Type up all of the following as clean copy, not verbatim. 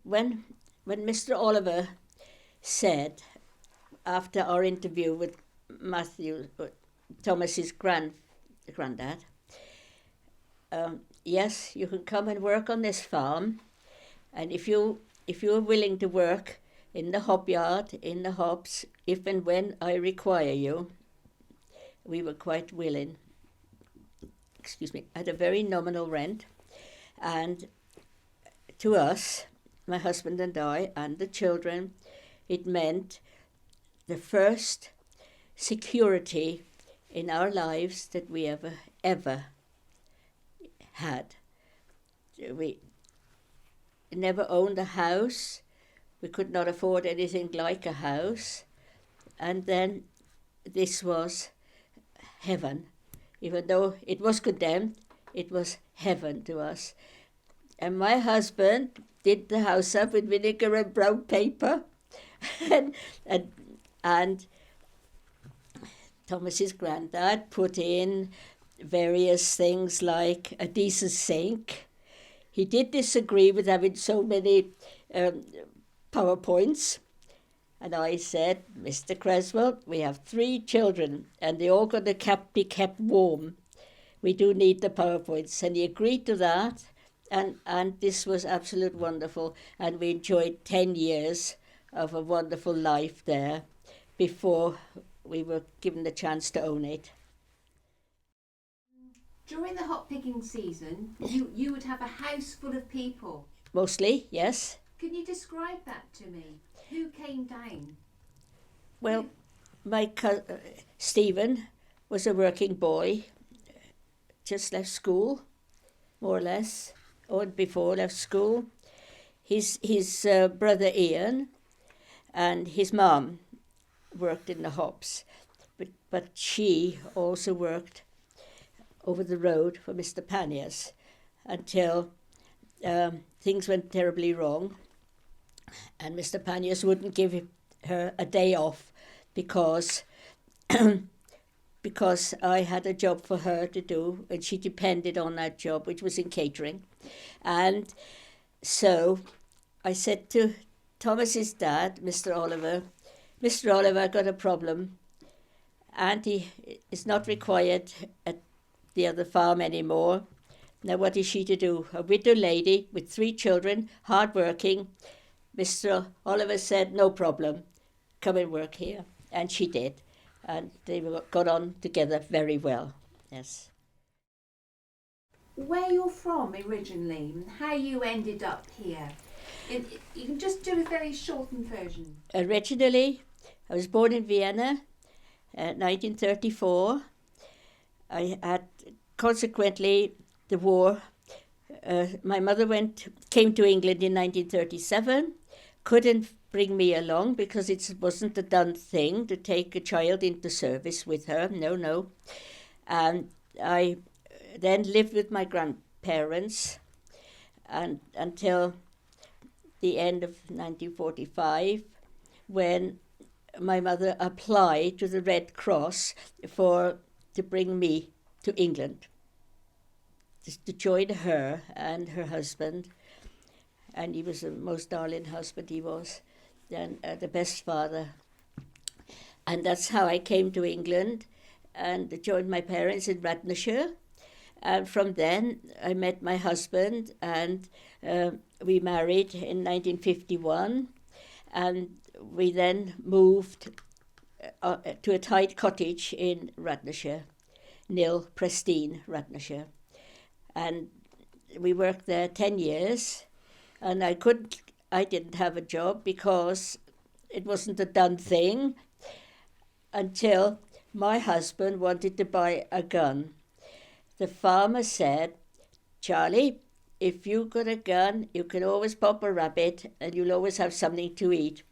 when Mr. Oliver said, after our interview with Matthew, Thomas's granddad, yes, you can come and work on this farm, and if you're willing to work in the hop yard, in the hops, if and when I require you, we were quite willing. Excuse me, at a very nominal rent, and to us, my husband and I, and the children, it meant the first security in our lives that we ever had. We never owned a house. We could not afford anything like a house. And then this was heaven. Even though it was condemned, it was heaven to us. And my husband did the house up with vinegar and brown paper. and Thomas's granddad put in various things like a decent sink. He did disagree with having so many PowerPoints. And I said, Mr. Creswell, we have 3 children and they all got to be kept warm. We do need the PowerPoints. And he agreed to that. And this was absolute wonderful. And we enjoyed 10 years of a wonderful life there before we were given the chance to own it. During the hop picking season, you would have a house full of people. Mostly, yes. Can you describe that to me? Who came down? Well, Stephen was a working boy, just left school, more or less, or before left school. His brother Ian and his mum worked in the hops, but she also worked over the road for Mr. Panniers until things went terribly wrong, and Mr. Panniers wouldn't give her a day off because because I had a job for her to do, and she depended on that job, which was in catering. And so I said to Thomas's dad, Mr. Oliver, I've got a problem. Auntie is not required at the other farm anymore. Now what is she to do? A widow lady with 3 children, hard-working. Mr. Oliver said, no problem, come and work here. And she did. And they got on together very well, yes. Where you're from originally and how you ended up here. You can just do a very shortened version. Originally, I was born in Vienna, 1934. I had, consequently, the war. My mother came to England in 1937, couldn't bring me along because it wasn't a done thing to take a child into service with her, no. And I then lived with my grandparents and until the end of 1945, when my mother applied to the Red Cross to bring me to England, to join her and her husband. And he was the most darling husband, he was, and the best father. And that's how I came to England and joined my parents in Radnorshire. And from then I met my husband, and we married in 1951. And we then moved to a tight cottage in Radnorshire, Nil Prestine, Radnorshire. And we worked there 10 years. And I didn't have a job because it wasn't a done thing until my husband wanted to buy a gun. The farmer said, Charlie, if you got a gun, you can always pop a rabbit and you'll always have something to eat.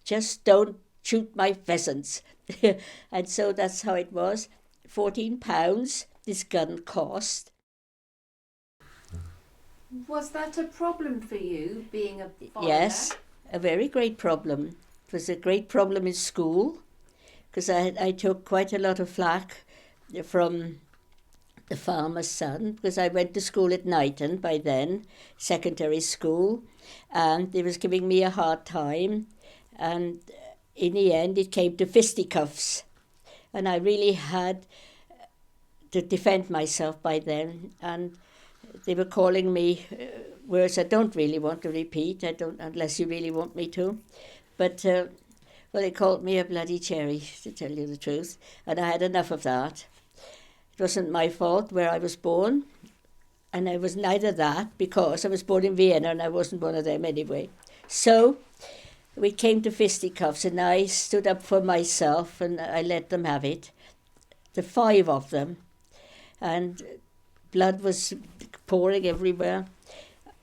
Just don't shoot my pheasants. And so that's how it was. £14 this gun cost. Was that a problem for you, being a father? Yes, a very great problem. It was a great problem in school because I took quite a lot of flack from the farmer's son, because I went to school at Knighton by then, secondary school, and they was giving me a hard time, and in the end it came to fisticuffs, and I really had to defend myself by then, and they were calling me words I don't really want to repeat, I don't, unless you really want me to, but well, they called me a bloody cherry, to tell you the truth, and I had enough of that. It wasn't my fault where I was born, and I was neither that, because I was born in Vienna and I wasn't one of them anyway. So we came to fisticuffs, and I stood up for myself and I let them have it. The 5 of them, and blood was pouring everywhere.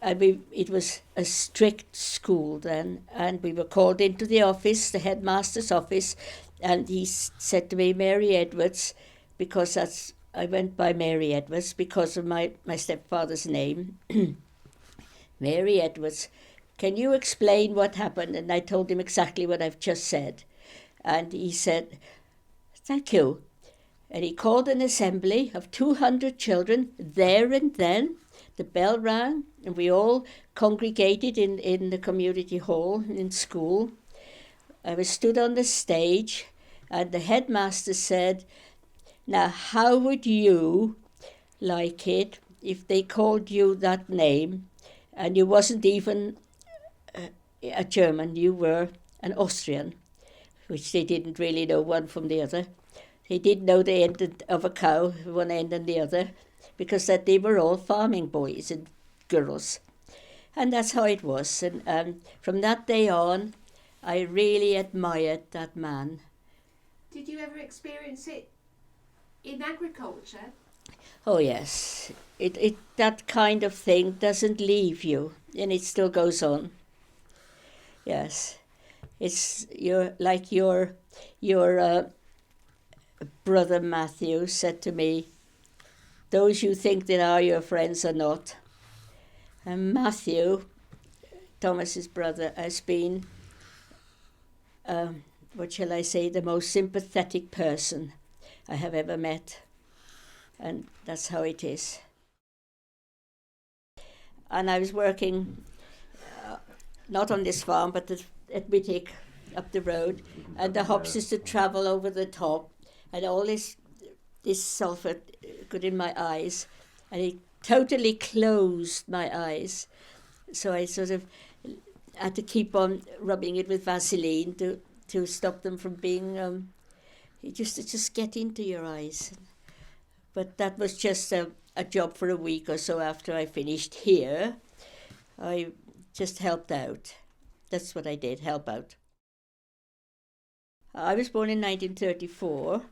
And it was a strict school then, and we were called into the office, the headmaster's office, and he said to me, Mary Edwards, because I went by Mary Edwards because of my stepfather's name. Mary Edwards, can you explain what happened? And I told him exactly what I've just said. And he said, thank you. And he called an assembly of 200 children there and then. The bell rang, and we all congregated in the community hall in school. I was stood on the stage, and the headmaster said, now, how would you like it if they called you that name and you wasn't even a German, you were an Austrian, which they didn't really know one from the other. They didn't know the end of a cow, one end and the other, because that they were all farming boys and girls. And that's how it was. And from that day on, I really admired that man. Did you ever experience it in agriculture? Oh yes, it that kind of thing doesn't leave you, and it still goes on. Yes, it's your brother Matthew said to me, those you think that are your friends are not. And Matthew, Thomas's brother, has been, what shall I say, the most sympathetic person I have ever met, and that's how it is. And I was working not on this farm, but at Wittig, up the road, and the hops used to travel over the top, and all this sulphur got in my eyes, and it totally closed my eyes. So I sort of had to keep on rubbing it with Vaseline to stop them from being just get into your eyes. But that was just a job for a week or so after I finished here. I just helped out. That's what I did, help out. I was born in 1934,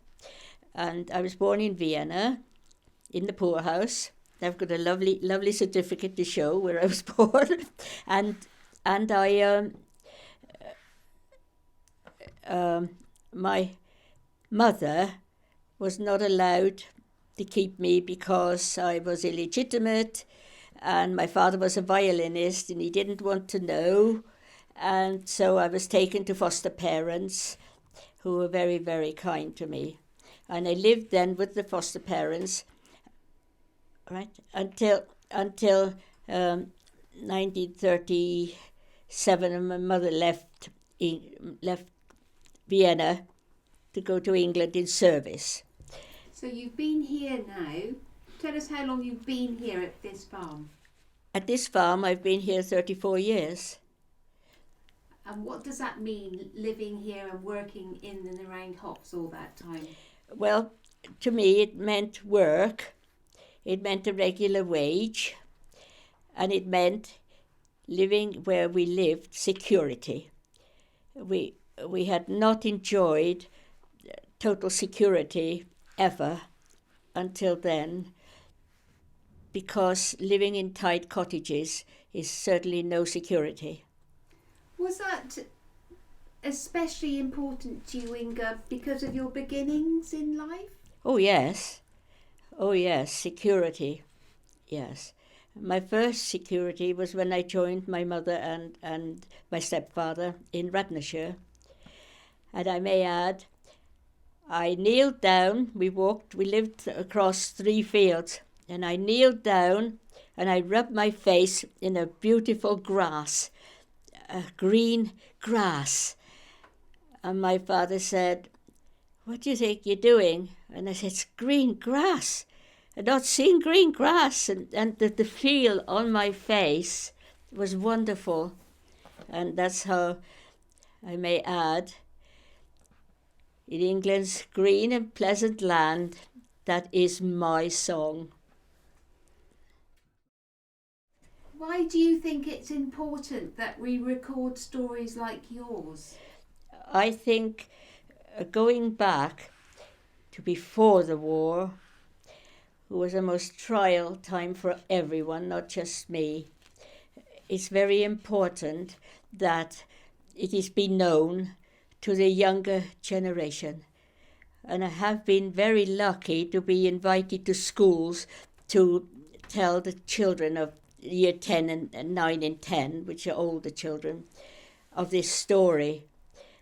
and I was born in Vienna, in the poorhouse. I've got a lovely certificate to show where I was born, and I my mother was not allowed to keep me because I was illegitimate, and my father was a violinist and he didn't want to know, and so I was taken to foster parents who were very, very kind to me. And I lived then with the foster parents, right, until 1937, and my mother left Vienna to go to England in service. So you've been here now. Tell us how long you've been here at this farm. At this farm, I've been here 34 years. And what does that mean, living here and working in and around hops all that time? Well, to me, it meant work. It meant a regular wage. And it meant living where we lived, security. We had not enjoyed total security ever until then, because living in tight cottages is certainly no security. Was that especially important to you, Inge, because of your beginnings in life? Oh yes, security, yes. My first security was when I joined my mother and my stepfather in Herefordshire. And I may add, I kneeled down, we lived across 3 fields, and I kneeled down and I rubbed my face in a beautiful grass, green grass. And my father said, "What do you think you're doing?" And I said, "It's green grass. I'd not seen green grass." And the feel on my face was wonderful. And that's how, I may add, in England's green and pleasant land, that is my song. Why do you think it's important that we record stories like yours? I think going back to before the war, it was a most trial time for everyone, not just me. It's very important that it is be known to the younger generation. And I have been very lucky to be invited to schools to tell the children of year 10 and 9 and 10, which are older children, of this story.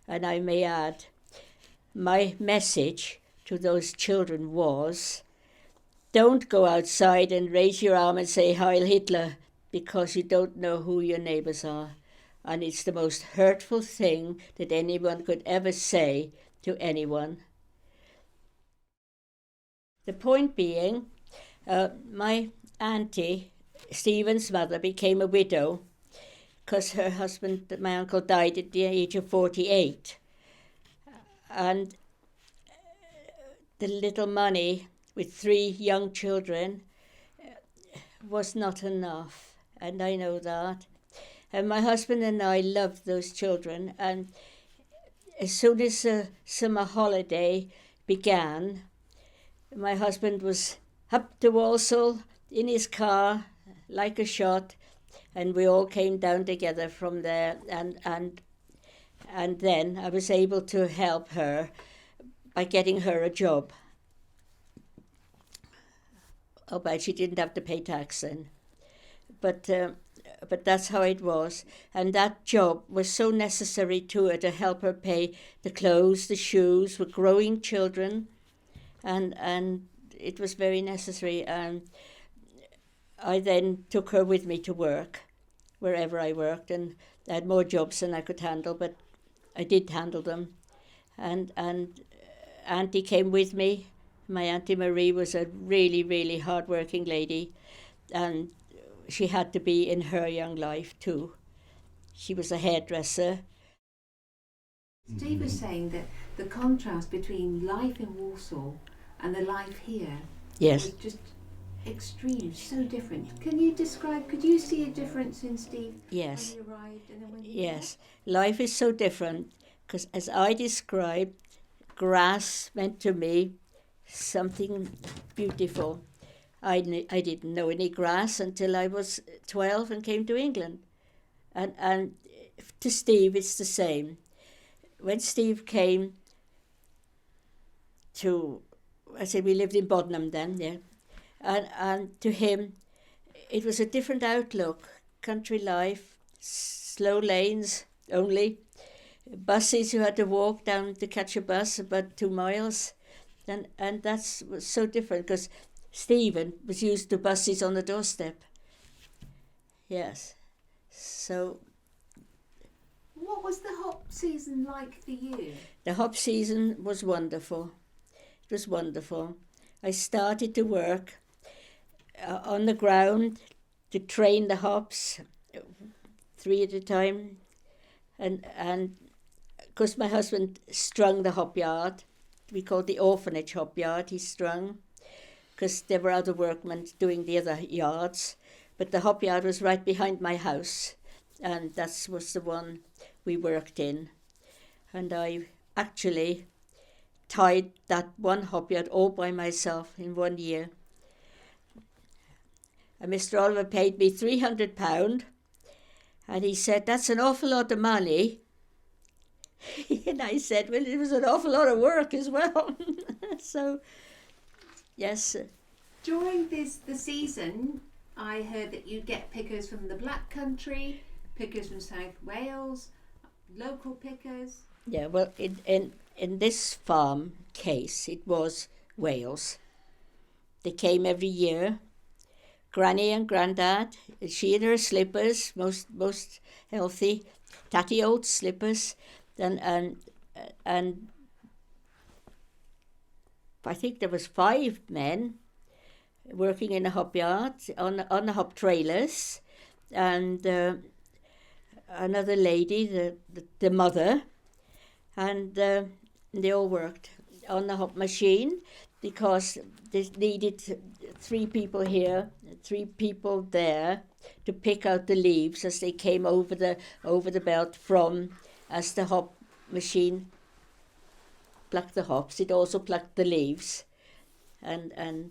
And I may add, my message to those children was, don't go outside and raise your arm and say Heil Hitler, because you don't know who your neighbours are. And it's the most hurtful thing that anyone could ever say to anyone. The point being, my auntie, Stephen's mother, became a widow because her husband, my uncle, died at the age of 48. And the little money with 3 young children was not enough, and I know that. And my husband and I loved those children, and as soon as the summer holiday began, my husband was up to Walsall in his car like a shot, and we all came down together from there, and then I was able to help her by getting her a job. Oh, but she didn't have to pay tax then. But that's how it was. And that job was so necessary to her to help her pay the clothes, the shoes, with growing children. And it was very necessary. And I then took her with me to work, wherever I worked. And I had more jobs than I could handle, but I did handle them. And Auntie came with me. My Auntie Marie was a really, really hard-working lady. And she had to be in her young life too. She was a hairdresser. Steve was saying that the contrast between life in Walsall and the life here was just extreme, so different. Can you describe, could you see a difference in Steve Yes. when you arrived and then when you Yes, life is so different because, as I described, grass meant to me something beautiful. I didn't know any grass until I was 12 and came to England. And to Steve, it's the same. When Steve came to, I said we lived in Bodnam then, yeah. And to him, it was a different outlook. Country life, slow lanes only. Buses, you had to walk down to catch a bus about 2 miles. And that's was so different because Stephen was used to buses on the doorstep. Yes. So. What was the hop season like for you? The hop season was wonderful. It was wonderful. I started to work on the ground to train the hops, 3 at a time. And because my husband strung the hop yard, we called the orphanage hop yard, he strung, because there were other workmen doing the other yards. But the hop yard was right behind my house, and that was the one we worked in. And I actually tied that one hop yard all by myself in 1 year. And Mr. Oliver paid me £300, and he said, "That's an awful lot of money." And I said, well, it was an awful lot of work as well. So, yes. During the season, I heard that you get pickers from the Black Country, pickers from South Wales, local pickers. Yeah, well, in this farm case, it was Wales. They came every year. Granny and Grandad, she in her slippers, most healthy, tatty old slippers, and I think there was 5 men working in a hop yard on the hop trailers, and another lady, the mother, and they all worked on the hop machine because they needed 3 people here, 3 people there to pick out the leaves as they came over the belt as the hop machine plucked the hops. It also plucked the leaves, and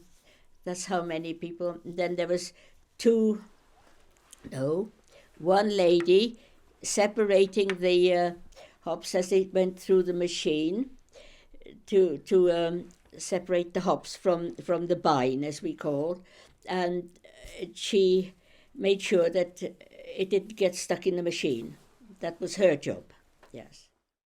that's how many people. Then there was 1 lady separating the hops as they went through the machine to separate the hops from the bine, as we call, and she made sure that it didn't get stuck in the machine. That was her job, yes.